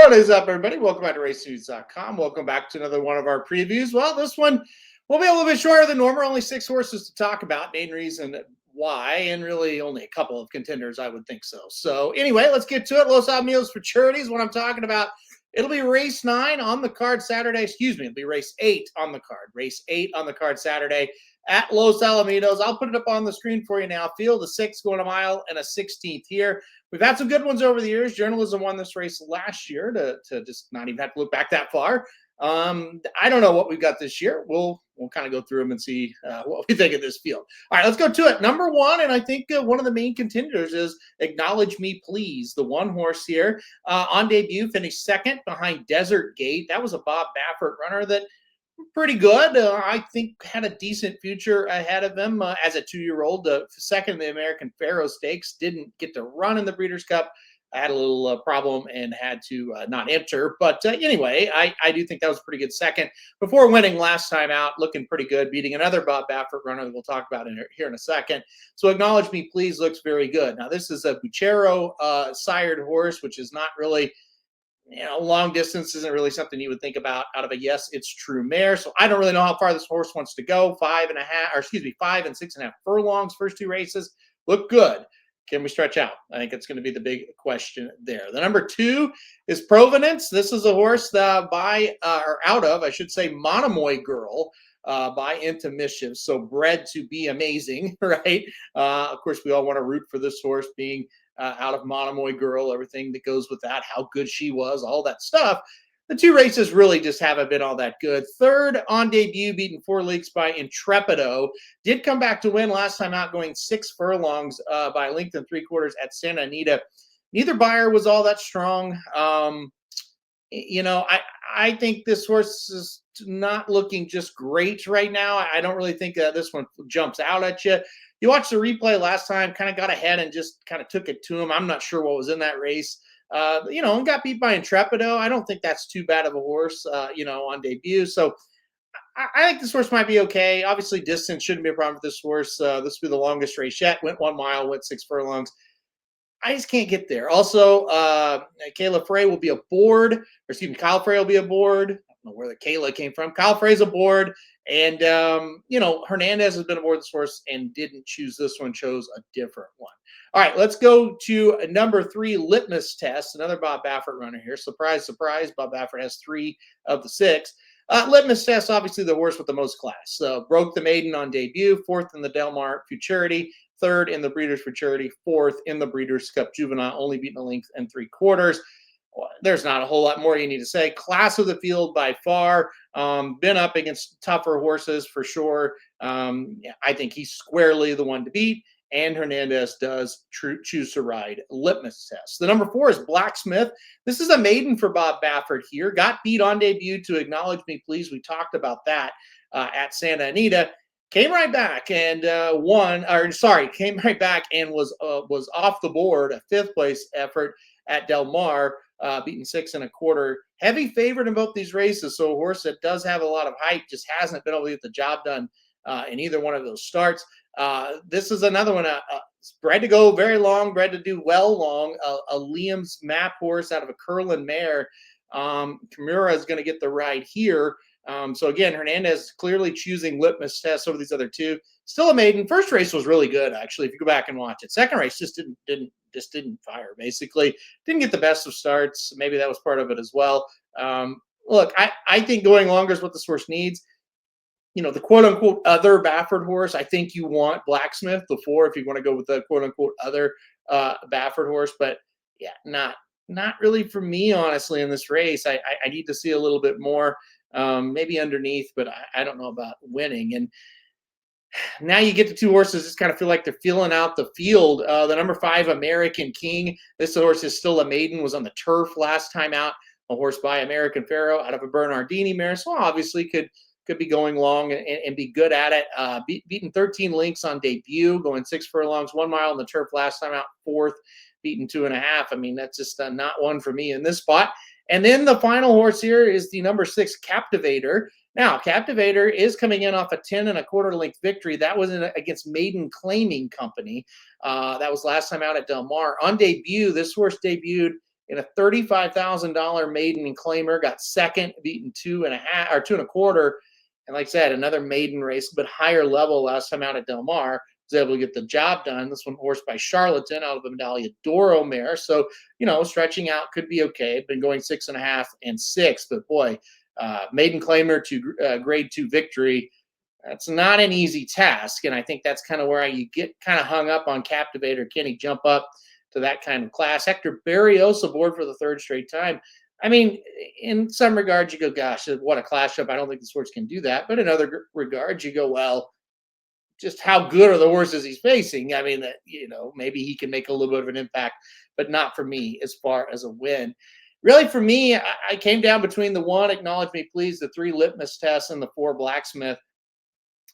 What is up, everybody? Welcome back to racenews.com. Welcome back to another one of our previews. Well, this one will be a little bit shorter than normal. Only 6 horses to talk about. Main reason why, and really only a couple of contenders, I would think so. So anyway, let's get to it. Los Alamitos Futurity is what I'm talking about. It'll be race 9 on the card Saturday. Excuse me, it'll be race 8 on the card. Race 8 on the card Saturday at Los Alamitos. I'll put it up on the screen for you now. Field of 6 going a mile and a 16th here. We've had some good ones over the years. Journalism won this race last year to just not even have to look back that far. I don't know what we've got this year. We'll kind of go through them and see what we think of this field. All right, let's go to it. Number 1, and I think one of the main contenders is Acknowledge Me Please. The one horse here on debut finished second behind Desert Gate. That was a Bob Baffert runner that pretty good. I think had a decent future ahead of him as a 2-year-old. Second in the American Pharoah Stakes. Didn't get to run in the Breeders' Cup. I had a little problem and had to not enter. But anyway, I do think that was a pretty good second. Before winning last time out, looking pretty good, beating another Bob Baffert runner that we'll talk about here in a second. So Acknowledge Me Please looks very good. Now, this is a Buchero sired horse, which is not really, long distance isn't really something you would think about out of a Yes, It's True mare. So I don't really know how far this horse wants to go. 5 and 6.5 furlongs, first 2 races. Look good. Can we stretch out? I think it's going to be the big question there. The number 2 is Provenance. This is a horse out of Monomoy Girl by Into Mischief. So bred to be amazing, right? Of course, we all want to root for this horse being out of Monomoy Girl, everything that goes with that, how good she was, all that stuff. The 2 races really just haven't been all that good. Third on debut, beaten 4 lengths by Intrepido. Did come back to win last time out, going 6 furlongs by a length and 3/4 at Santa Anita. Neither buyer was all that strong. I think this horse is not looking just great right now. I don't really think this one jumps out at you. You watched the replay last time, kind of got ahead and just kind of took it to him. I'm not sure what was in that race. And got beat by Intrepido. I don't think that's too bad of a horse, on debut. So I think this horse might be okay. Obviously, distance shouldn't be a problem for this horse. This will be the longest race yet. Went 1 mile, went 6 furlongs. I just can't get there. Also, Kyle Frey will be aboard. Kyle Frey will be aboard. I don't know where the Kayla came from. Kyle Frey's aboard. And, Hernandez has been aboard this horse and didn't choose this one, chose a different one. All right, let's go to number 3, Litmus Test, another Bob Baffert runner here. Surprise, surprise, Bob Baffert has 3 of the 6. Litmus Test, obviously the horse with the most class. Broke the maiden on debut, 4th in the Del Mar Futurity, 3rd in the Breeders' Futurity, 4th in the Breeders' Cup Juvenile, only beaten a length and 3/4. There's not a whole lot more you need to say. Class of the field by far. Been up against tougher horses for sure. I think he's squarely the one to beat. And Hernandez does choose to ride Litmus Test. The number 4 is Blacksmith. This is a maiden for Bob Baffert here. Got beat on debut to Acknowledge Me Please. We talked about that at Santa Anita. Came right back and came right back and was off the board, a 5th place effort at Del Mar, beaten 6 1/4. Heavy favorite in both these races. So a horse that does have a lot of height, just hasn't been able to get the job done in either one of those starts. This is another one, bred to go very long, bred to do well long, a Liam's Map horse out of a Curlin mare. Kimura is going to get the ride here. So again, Hernandez clearly choosing Litmus Test over these other 2. Still a maiden. First race was really good, actually, if you go back and watch it. Second race just didn't fire, basically. Didn't get the best of starts. Maybe that was part of it as well. Look, I think going longer is what this horse needs. The quote-unquote other Baffert horse, I think you want Blacksmith, the 4, if you want to go with the quote-unquote other Baffert horse. But, yeah, not really for me, honestly, in this race. I need to see a little bit more, maybe underneath, but I don't know about winning. And now you get the 2 horses just kind of feel like they're feeling out the field. The number 5, American King. This horse is still a maiden, was on the turf last time out. A horse by American Pharoah out of a Bernardini mare. So obviously could be going long and be good at it. Beaten 13 lengths on debut, going 6 furlongs, 1 mile on the turf last time out, 4th, beaten 2.5. I mean, that's just not one for me in this spot. And then the final horse here is the number 6, Captivator. Now, Captivator is coming in off a 10 1/4 length victory. That was against Maiden Claiming Company. That was last time out at Del Mar. On debut, this horse debuted in a $35,000 maiden and claimer, got second, beaten 2.5 or 2.25. And like I said, another maiden race, but higher level last time out at Del Mar. Was able to get the job done. This one horsed by Charlatan out of the Medaglia d'Oro mare. So, stretching out could be okay. Been going 6.5 and 6, but boy, maiden claimer to grade 2 victory. That's not an easy task. And I think that's kind of where you get kind of hung up on Captivator. Can he jump up to that kind of class? Hector Barrios aboard for the 3rd straight time. I mean, in some regards, you go, gosh, what a class up. I don't think the horse can do that. But in other regards, you go, well, just how good are the horses he's facing? I mean, that maybe he can make a little bit of an impact, but not for me as far as a win. Really, for me, I came down between the 1, Acknowledge Me Please, the 3, Litmus Test, and the 4, Blacksmith.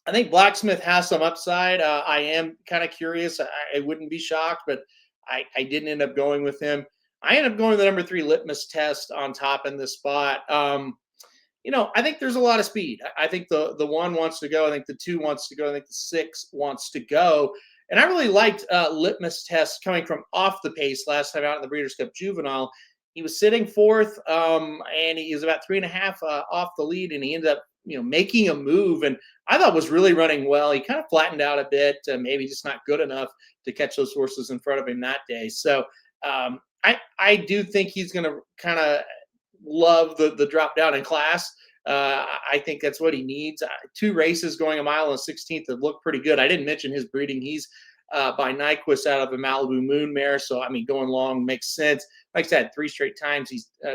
I think Blacksmith has some upside. I am kind of curious. I wouldn't be shocked, but I didn't end up going with him. I ended up going with the number 3, Litmus Test, on top in this spot. I think there's a lot of speed. I think the 1 wants to go. I think the 2 wants to go. I think the 6 wants to go. And I really liked Litmus Test coming from off the pace last time out in the Breeders' Cup Juvenile. He was sitting 4th, and he was about 3.5 off the lead, and he ended up, making a move. And I thought was really running well. He kind of flattened out a bit, maybe just not good enough to catch those horses in front of him that day. So I do think he's going to kind of love the drop down in class. I think that's what he needs. 2 races going a mile and 16th that look pretty good. I didn't mention his breeding. He's by Nyquist out of a Malibu Moon mare. So, I mean, going long makes sense. Like I said, 3 straight times.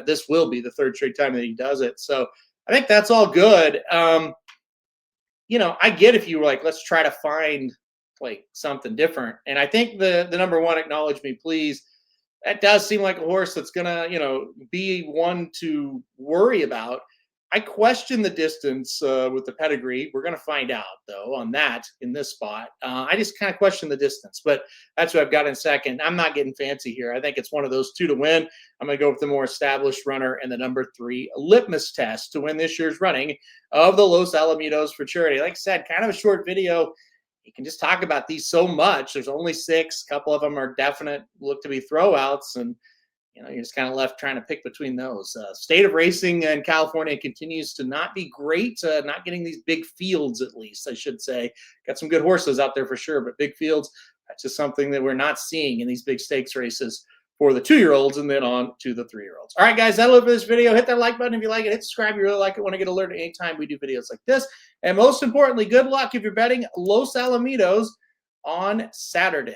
This will be the 3rd straight time that he does it. So I think that's all good. I get if you were like, let's try to find like something different. And I think the number 1, Acknowledge Me Please, that does seem like a horse that's going to, be one to worry about. I question the distance with the pedigree. We're going to find out, though, on that in this spot. I just kind of question the distance, but that's what I've got in second. I'm not getting fancy here. I think it's one of those 2 to win. I'm going to go with the more established runner and the number 3, Litmus Test, to win this year's running of the Los Alamitos Futurity. Like I said, kind of a short video. You can just talk about these so much. There's only 6. A couple of them are definite, look to be throwouts, and you're just kind of left trying to pick between those. State of racing in California continues to not be great. Not getting these big fields, at least I should say. Got some good horses out there for sure, but big fields, that's just something that we're not seeing in these big stakes races for the 2-year-olds and then on to the 3-year-olds. All right, guys, that'll do it for this video. Hit that like button if you like it. Hit subscribe if you really like it. Want to get alerted anytime we do videos like this. And most importantly, good luck if you're betting Los Alamitos on Saturday.